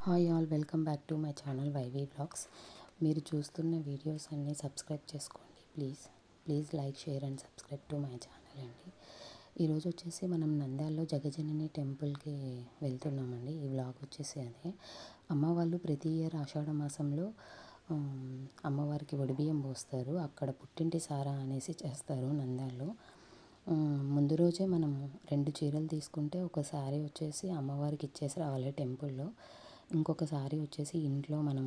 Hi all, welcome back to my channel YV vlogs. మీరు చూస్తున్న videos అన్నీ subscribe చేసుకోండి please like, share and subscribe to my channel అండి. ఈరోజు వచ్చేసి మనం నంద్యాలలో జగజనని టెంపుల్కి వెళ్తున్నామండి. ఈ వ్లాగ్ వచ్చేసి అదే. అమ్మ వాళ్ళు ప్రతి ఇయర్ ఆషాఢ మాసంలో అమ్మవారికి వడిబియ్యం పోస్తారు. అక్కడ పుట్టింటి సారా అనేసి చేస్తారు నంద్యాలలో. ముందు రోజే మనం 2 చీరలు తీసుకుంటే ఒక శారీ వచ్చేసి అమ్మవారికి ఇచ్చేసి రావాలి టెంపుల్లో. ఇంకొక శారీ వచ్చేసి ఇంట్లో మనం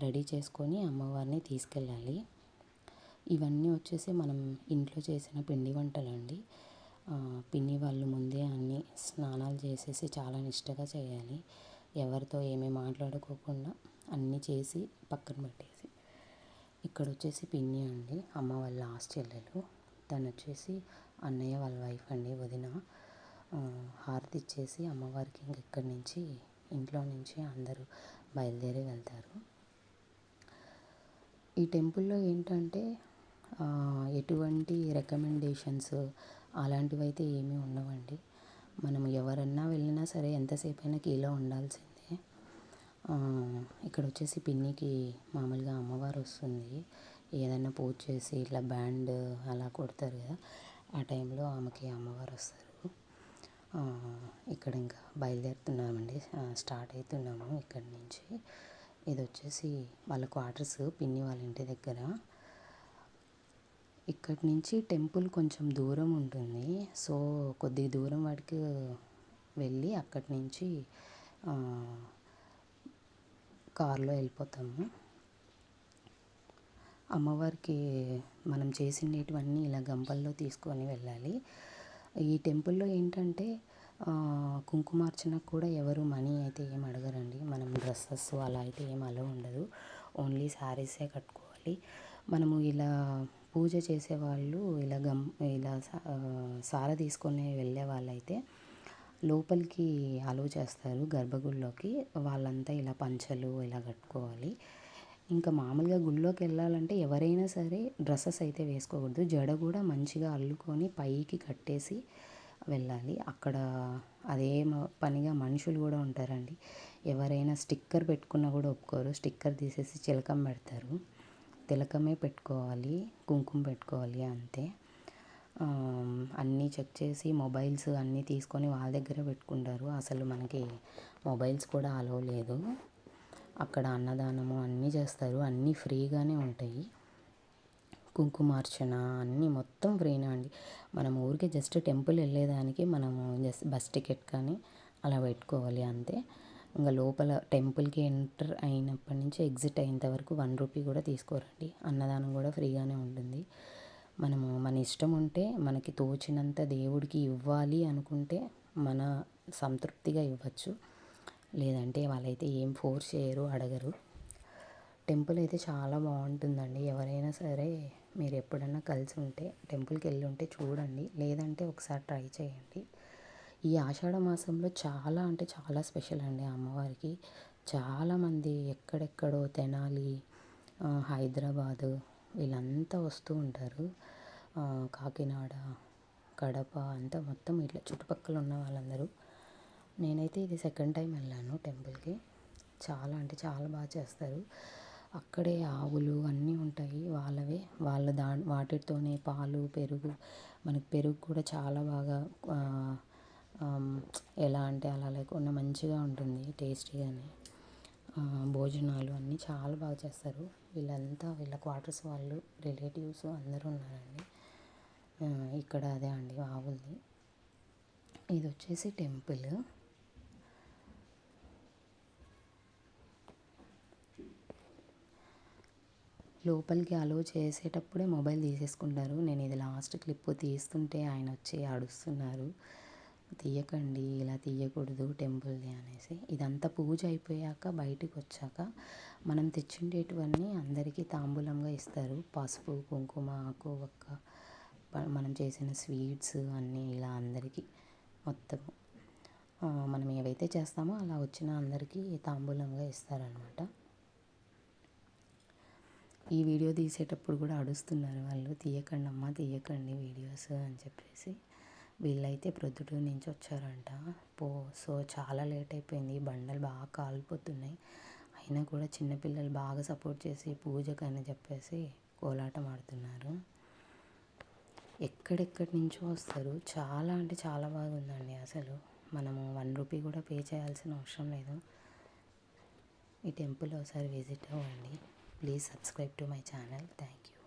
రెడీ చేసుకొని అమ్మవారిని తీసుకెళ్ళాలి. ఇవన్నీ వచ్చేసి మనం ఇంట్లో చేసిన పిండి వంటలండి. పిన్ని వాళ్ళు ముందే అన్నీ స్నానాలు చేసేసి చాలా నిష్టగా చేయాలి. ఎవరితో ఏమీ మాట్లాడుకోకుండా అన్నీ చేసి పక్కన పెట్టేసి. ఇక్కడ వచ్చేసి పిన్ని అండి, అమ్మ వాళ్ళ లాస్ట్ చెల్లెలు. తను వచ్చేసి అన్నయ్య వాళ్ళ వైఫ్ అండి, వదిన. హారతి ఇచ్చేసి అమ్మవారికి ఇక్కడి నుంచి ఇంట్లో నుంచి అందరూ బయలుదేరి వెళ్తారు. ఈ టెంపుల్లో ఏంటంటే ఎటువంటి రికమెండేషన్స్ అలాంటివి అయితే ఏమీ ఉండవండి. మనం ఎవరన్నా వెళ్ళినా సరే ఎంతసేపు అయినా క్యూలో ఉండాల్సిందే. ఇక్కడ వచ్చేసి పిన్నికి మామూలుగా అమ్మవారు వస్తుంది. ఏదైనా పూజ చేసి ఇట్లా బ్యాండ్ అలా కొడతారు కదా, ఆ టైంలో ఆమెకి అమ్మవారు వస్తారు. ఇక్కడ ఇంకా బయలుదేరుతున్నామండి, స్టార్ట్ అవుతున్నాము ఇక్కడి నుంచి. ఇది వచ్చేసి వాళ్ళ క్వార్టర్స్, పిన్ని వాళ్ళ ఇంటి దగ్గర. ఇక్కడి నుంచి టెంపుల్ కొంచెం దూరం ఉంటుంది. సో కొద్ది దూరం వాటికి వెళ్ళి అక్కడి నుంచి కారులో వెళ్ళిపోతాము. అమ్మవారికి మనం చేసినటువన్నీ ఇలా గంపల్లో తీసుకొని వెళ్ళాలి. ఈ టెంపుల్లో ఏంటంటే కుంకుమార్చనకు కూడా ఎవరు మనీ అయితే ఏం అడగరండి. మనం డ్రెస్సెస్ అలా అయితే ఏం అలో ఉండదు. ఓన్లీ శారీసే కట్టుకోవాలి. మనము ఇలా పూజ చేసేవాళ్ళు ఇలా సార తీసుకొని వెళ్ళే వాళ్ళైతే లోపలికి అలో చేస్తారు గర్భగుడిలోకి. వాళ్ళంతా ఇలా పంచలు ఇలా కట్టుకోవాలి. ఇంకా మామూలుగా గుళ్ళోకి వెళ్ళాలంటే ఎవరైనా సరే డ్రెస్సెస్ అయితే వేసుకోకూడదు. జడ కూడా మంచిగా అల్లుకొని పైకి కట్టేసి వెళ్ళాలి. అక్కడ అదే పనిగా మనుషులు కూడా ఉంటారండి. ఎవరైనా స్టిక్కర్ పెట్టుకున్నా కూడా ఒప్పుకోరు. స్టిక్కర్ తీసేసి చిలకం పెడతారు. తిలకమే పెట్టుకోవాలి, కుంకుమ పెట్టుకోవాలి అంతే. అన్నీ చెక్ చేసి మొబైల్స్ అన్నీ తీసుకొని వాళ్ళ దగ్గర పెట్టుకుంటారు. అసలు మనకి మొబైల్స్ కూడా అలో లేదు. అక్కడ అన్నదానము అన్నీ చేస్తారు, అన్నీ ఫ్రీగానే ఉంటాయి. కుంకుమార్చన అన్నీ మొత్తం ఫ్రీనే అండి. మనం ఊరికే జస్ట్ టెంపుల్ వెళ్ళేదానికి మనము జస్ట్ బస్ టికెట్ కానీ అలా పెట్టుకోవాలి అంతే. ఇంకా లోపల టెంపుల్కి ఎంటర్ అయినప్పటి నుంచి ఎగ్జిట్ అయ్యేంత వరకు 1 రూపీ కూడా తీసుకోరండి. అన్నదానం కూడా ఫ్రీగానే ఉంటుంది. మనము మన ఇష్టం ఉంటే మనకి తోచినంత దేవుడికి ఇవ్వాలి అనుకుంటే మన సంతృప్తిగా ఇవ్వచ్చు. లేదంటే వాళ్ళైతే ఏం ఫోర్స్ చేయరు, అడగరు. టెంపుల్ అయితే చాలా బాగుంటుందండి. ఎవరైనా సరే మీరు ఎప్పుడన్నా కలిసి ఉంటే టెంపుల్కి వెళ్ళి ఉంటే చూడండి, లేదంటే ఒకసారి ట్రై చేయండి. ఈ ఆషాఢ మాసంలో చాలా అంటే చాలా స్పెషల్ అండి అమ్మవారికి. చాలామంది ఎక్కడెక్కడో తెనాలి, హైదరాబాదు వీళ్ళంతా వస్తూ ఉంటారు. కాకినాడ, కడప అంతా మొత్తం ఇట్లా చుట్టుపక్కల ఉన్న వాళ్ళందరూ. నేనైతే ఇది సెకండ్ టైం వెళ్ళాను టెంపుల్కి. చాలా అంటే చాలా బాగా చేస్తారు. అక్కడే ఆవులు అన్నీ ఉంటాయి వాళ్ళవే. వాటితోనే పాలు, పెరుగు, మనకి పెరుగు కూడా చాలా బాగా ఎలా అంటే అలా లేకుండా మంచిగా ఉంటుంది, టేస్టీగానే. భోజనాలు అన్నీ చాలా బాగా చేస్తారు. వీళ్ళ క్వార్టర్స్ వాళ్ళు, రిలేటివ్స్ అందరూ ఉన్నారండి. ఇక్కడ అదే అండి ఆవుల్ని. ఇది వచ్చేసి టెంపుల్. లోపలికి అలో చేసేటప్పుడే మొబైల్ తీసేసుకుంటారు. నేను ఇది లాస్ట్ క్లిప్ తీస్తుంటే ఆయన వచ్చి అడుస్తున్నారు, తీయకండి, ఇలా తీయకూడదు టెంపుల్ని అనేసి. ఇదంతా పూజ అయిపోయాక బయటికి వచ్చాక మనం తెచ్చిండేటివన్నీ అందరికీ తాంబూలంగా ఇస్తారు. పసుపు, కుంకుమ, ఆకు, ఒక్క, మనం చేసిన స్వీట్స్ అన్నీ ఇలా అందరికీ మొత్తం మనం ఏవైతే చేస్తామో అలా వచ్చిన అందరికీ తాంబూలంగా ఇస్తారనమాట. ఈ వీడియో తీసేటప్పుడు కూడా అడుస్తున్నారు వాళ్ళు, తీయకండి అమ్మా, తీయకండి వీడియోస్ అని చెప్పేసి. వీళ్ళైతే ప్రొద్దుటూరు నుంచి వచ్చారంట. సో చాలా లేట్ అయిపోయింది. బండలు బాగా కాలిపోతున్నాయి. అయినా కూడా చిన్నపిల్లలు బాగా సపోర్ట్ చేసి పూజకని చెప్పేసి కోలాటం ఆడుతున్నారు. ఎక్కడెక్కడి నుంచో వస్తారు. చాలా అంటే చాలా బాగుందండి. అసలు మనము 1 రూపీ కూడా పే చేయాల్సిన అవసరం లేదు. ఈ టెంపుల్ ఒకసారి విజిట్ అవ్వండి. Please subscribe to my channel. Thank you.